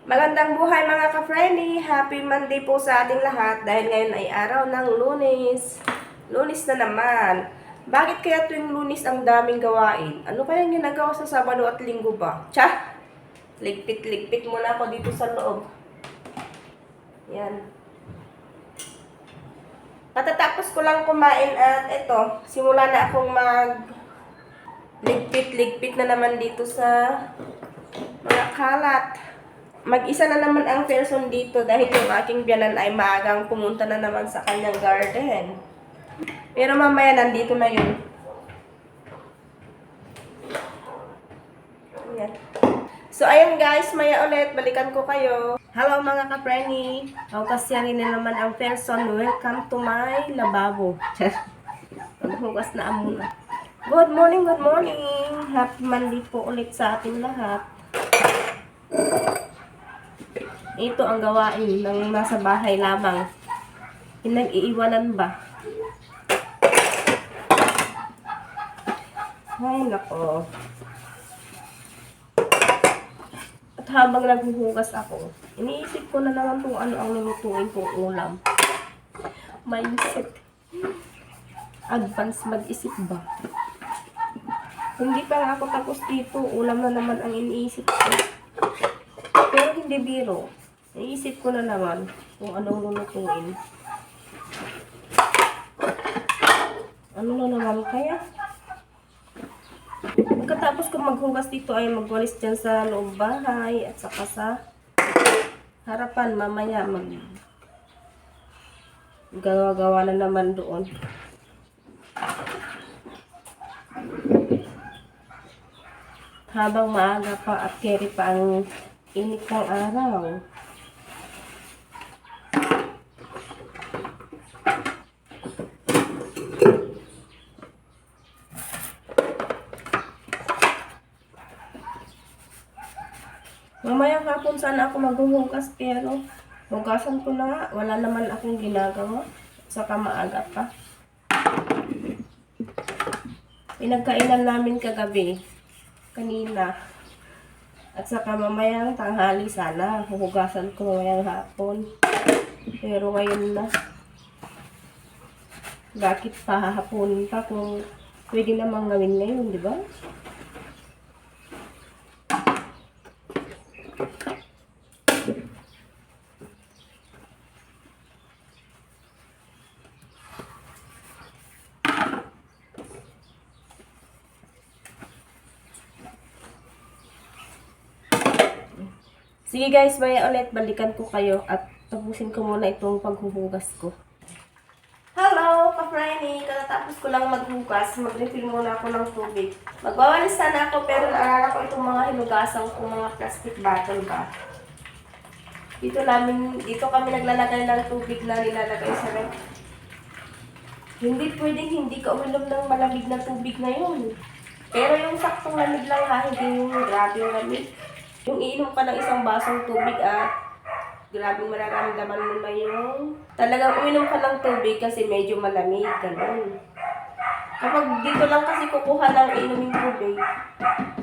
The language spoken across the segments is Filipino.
Magandang buhay mga ka-friendly! Happy Monday po sa ating lahat dahil ngayon ay araw ng Lunes. Lunes na naman. Bakit kaya tuwing Lunes ang daming gawain? Ano kaya ginagawa sa Sabado at Linggo ba? Tsa! Ligpit-ligpit muna ako dito sa loob. Yan. Katatapos ko lang kumain at eto, simula na akong ligpit-ligpit na naman dito sa mga kalat. Mag-isa na naman ang person dito dahil yung aking biyanan ay maagang pumunta na naman sa kanyang garden. Pero mamaya nandito na yun. Ayan. So ayun guys, maya ulit, balikan ko kayo. Hello mga ka-Frenny. Ako kasi rin na naman ang person. Welcome to my lababo. Maghugas na muna. Good morning, good morning. Happy Monday po ulit sa ating lahat. Ito ang gawain ng nasa bahay lamang. Pinag-iiwanan ba? Ay, nako. At habang naghuhugas ako, iniisip ko na naman kung ano ang lulutuin kong ulam. Mindset. Advance mag-isip ba? Hindi pa nga ako tapos dito. Ulam na naman ang iniisip ko. Pero hindi biro. Naisip ko na naman kung anong lulutuin. Ano na naman kaya? Pagkatapos ko maghugas dito ay magwalis dyan sa loob bahay at saka sa harapan. Mamaya gawa-gawa na naman doon. Habang maaga pa at carry pa ang init ng araw. Mamayang hapon sana ako maghuhugas pero hugasan ko na nga. Wala naman akong ginagawa. Saka maaga pa. Pinagkainan namin kagabi. Kanina. At saka mamayang tanghali sana. Huhugasan ko mamayang hapon. Pero ngayon na. Bakit pa hahaponin pa kung pwede namang gawin ngayon, di ba? Sige guys, maya ulit balikan ko kayo at tapusin ko muna itong paghuhugas ko. Hello, ka-Frenny! Katatapos ko lang maghugas, mag-refill muna ako ng tubig. Magwawalis sana ako pero naalala ko itong mga hinugasan kong mga plastic bottle ba. Dito kami naglalagay ng tubig na nilalagay sa ref. Hindi pwedeng hindi ka uminom ng malamig na tubig na yun. Pero yung saktong lamig lang ha, hindi yung grabe yung lamig. Yung iinom ka ng isang basong tubig at grabe mararamdaman mo na yung talagang uminom ka ng tubig kasi medyo malamig, ganun. Kapag dito lang kasi kukuha ng inuming tubig,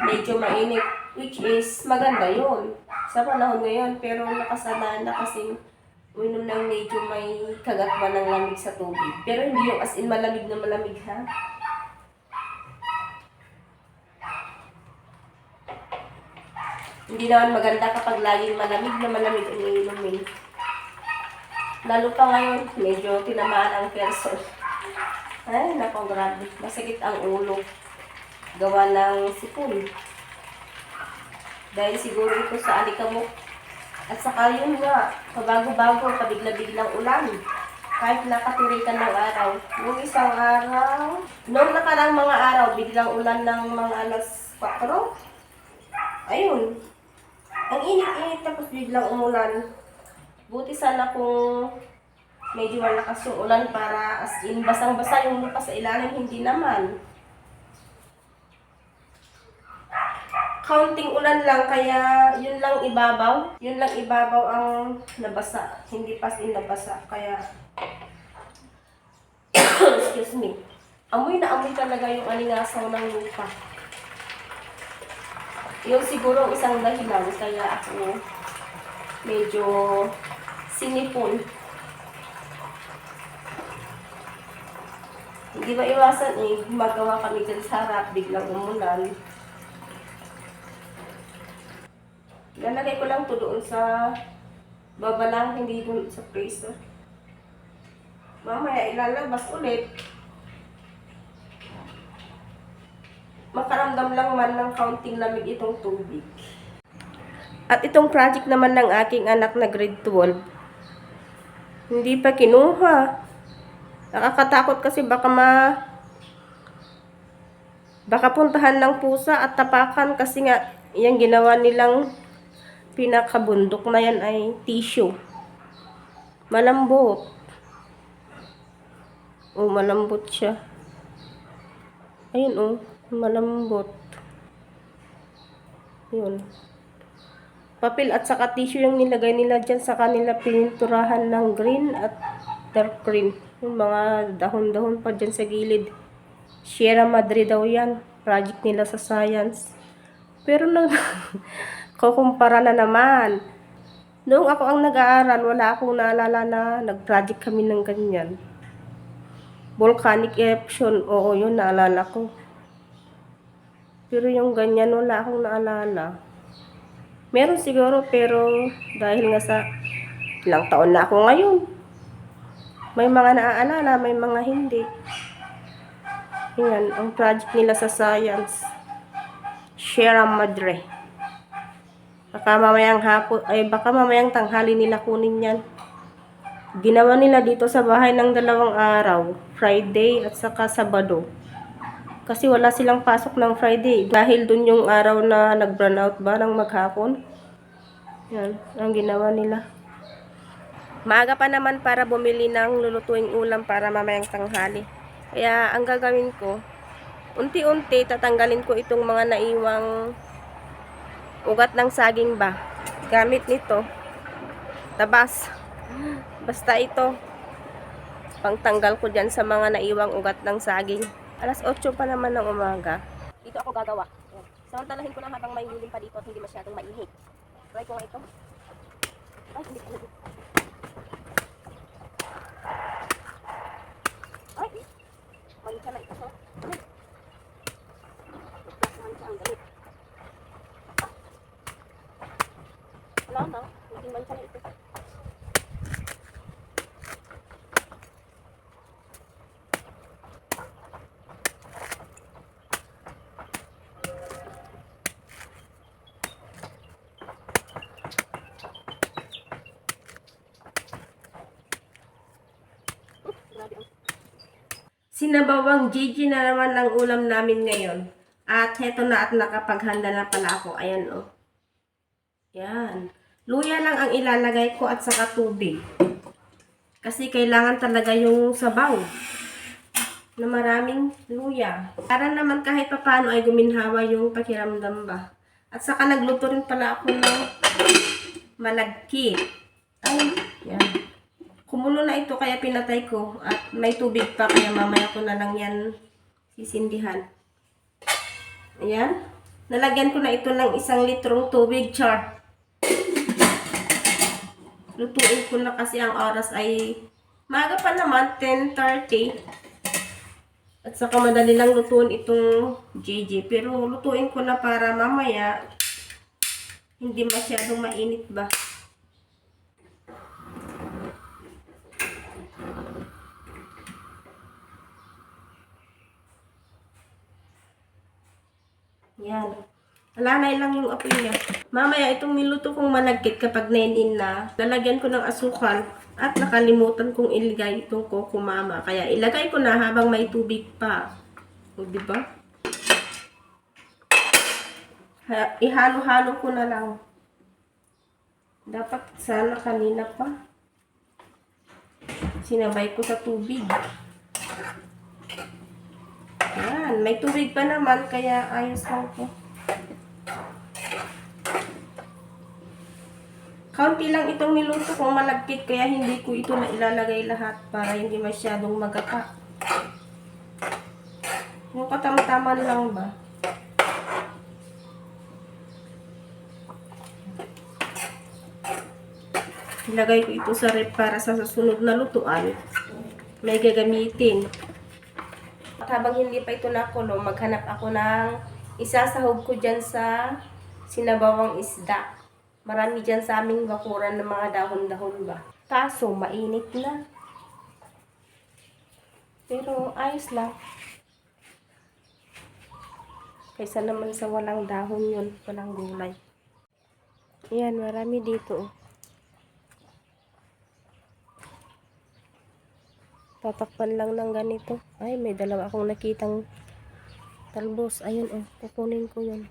medyo mainit, which is maganda yun sa panahon ngayon. Pero nakasanaan na kasi uminom ng medyo may kagatwa ng lamig sa tubig. Pero hindi yung as in malamig na malamig ha. Hindi naman maganda kapag laging malamig na malamig ang iinumin. Lalo pa ngayon, medyo tinamaan ang person. Ay, nako, grabe. Masakit ang ulo. Gawa ng sipon. Dahil siguro ito sa alikabok. At saka yun nga, pabago-bago, pabigla-biglang ulan. Kahit nakaturikan ng araw. Yung isang araw, noong nakarang mga araw, biglang ulan ng mga alas 4. Ayun. Ang init-init tapos biglang umulan. Buti sana kung medyo malakas yung ulan para as in basang-basa yung lupa sa ilalim, hindi naman. Counting ulan lang kaya yun lang ibabaw. Yun lang ibabaw ang nabasa. Hindi pas in nabasa. Kaya excuse me. Amoy na amoy talaga yung alingasaw ng lupa. Yun siguro isang dahilan kaya ako medyo sinipon. Hindi ba iwasan gumagawa kami dyan sa harap, biglang umulan. Lalagay ko lang to doon sa baba lang, hindi doon sa freezer. Mamaya ilalabas ulit. Makaramdam lang man ng kaunting lamig itong tubig. At itong project naman ng aking anak na grade 12, hindi pa kinuha. Nakakatakot kasi baka puntahan ng pusa at tapakan kasi nga yung ginawa nilang pinakabundok na yan ay tissue. Malambot. Oh, malambot siya. Ayun oh, malambot. Yun. Papel at saka tissue yung nilagay nila dyan sa kanila pininturahan ng green at dark green. Yung mga dahon-dahon pa dyan sa gilid. Sierra Madre daw yan. Project nila sa science. Pero kukumpara na naman. Noong ako ang nag-aaral, wala akong naalala na nag-project kami ng ganyan. Volcanic eruption, oo, yun naalala ko. Pero yung ganyan, wala akong naalala. Meron siguro, pero dahil nga sa ilang taon na ako ngayon, may mga naaalala, may mga hindi. Yan, ang project nila sa science. Sierra Madre. Baka mamayang tanghali nila kunin yan. Ginawa nila dito sa bahay ng 2 araw, Friday at saka Sabado. Kasi wala silang pasok ng Friday. Dahil dun yung araw na nag-burn out ba ng maghapon. Yan, ang ginawa nila. Maaga pa naman para bumili ng lulutuing ulam para mamayang tanghali. Kaya ang gagawin ko, unti-unti tatanggalin ko itong mga naiwang ugat ng saging ba. Gamit nito, tabas. Basta ito, pangtanggal ko dyan sa mga naiwang ugat ng saging. 8:00 pa naman ng umaga. Dito ako gagawa. Samantalahin ko na habang may lilim pa dito at hindi masyadong mainit. Try ko nga ito. Ay, hindi ko. Ay, mancha na ito. Mancha ang galit. Wala na, hindi mancha na ito. Sinabawang Gigi na naman ang ulam namin ngayon. At heto na at nakapaghanda na pala ako. Ayan o. Yan. Luya lang ang ilalagay ko at saka tubig. Kasi kailangan talaga yung sabaw na maraming luya. Para naman kahit papano ay guminhawa yung pakiramdam ba. At saka nagluto rin pala ako ng malagkit. Ay, yan. Kumulo na ito kaya pinatay ko at may tubig pa kaya mamaya ko na lang yan sisindihan. Ayan. Nalagyan ko na ito ng 1 litrong tubig, char. Lutuin ko na kasi ang oras ay maaga pa naman, 10:30. At saka madali lang lutuin itong JJ. Pero lutuin ko na para mamaya hindi masyadong mainit ba. Yan. Alanay lang yung apoy niya. Mamaya itong niluto kong malagkit kapag nainin na, lalagyan ko ng asukal at nakalimutan kong ilagay itong kokomama. Kaya ilagay ko na habang may tubig pa. O, diba? Ihalo-halo ko na lang. Dapat sana kanina pa. Sinabay ko sa tubig. Yan, may tubig pa naman kaya ayos lang po. Kaunti lang itong niluto kong malagkit kaya hindi ko ito na ilalagay lahat para hindi masyadong magapa. Yung katamtaman lang ba? Ilagay ko ito sa rep para sa susunod na lutuan. May gagamitin. At habang hindi pa ito nakulo, maghanap ako ng isasahog ko dyan sa sinabawang isda. Marami dyan sa aming bakuran ng mga dahon-dahon ba. Kaso, mainit na. Pero, ayos lang. Kaysa naman sa walang dahon yun, walang gulay. Ayan, marami dito. Tatakpan lang ng ganito. Ay, may dalawa akong nakitang talbos. Ayun, kukunin ko yun.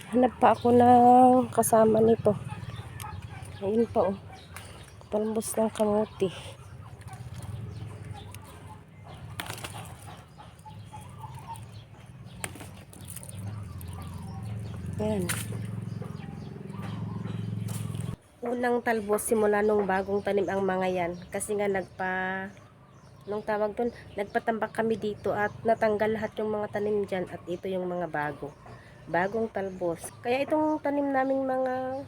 Hanap pa ako ng kasama nito. Ayun pa talbos ng kamuti. Ayan. Unang talbos simula nung bagong tanim ang mga yan. Kasi nga nung tawag dun, nagpatambak kami dito at natanggal lahat yung mga tanim dyan at ito yung mga bagong talbos. Kaya itong tanim naming mga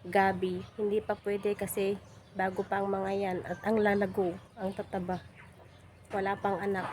gabi, hindi pa pwede kasi bago pa ang mga yan at ang lalago, ang tataba. Wala pang anak.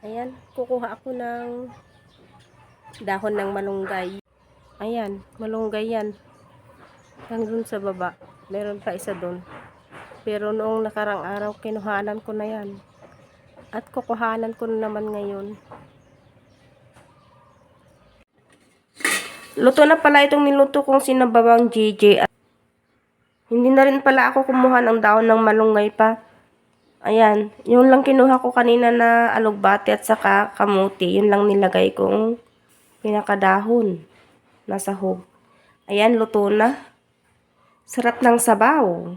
Ayan, kukuha ako ng dahon ng malunggay. Ayan, malunggay yan. Hanggang sa baba. Meron pa isa doon. Pero noong nakarang araw, kinuhanan ko na yan. At kukuhanan ko na naman ngayon. Luto na pala itong niluto kong sinabawang JJ. Hindi na rin pala ako kumuha ng dahon ng malunggay pa. Ayan, yun lang kinuha ko kanina na alugbate at saka kamuti. Yun lang nilagay kong pinakadahon na sahog. Ayan, luto na. Sarap ng sabaw.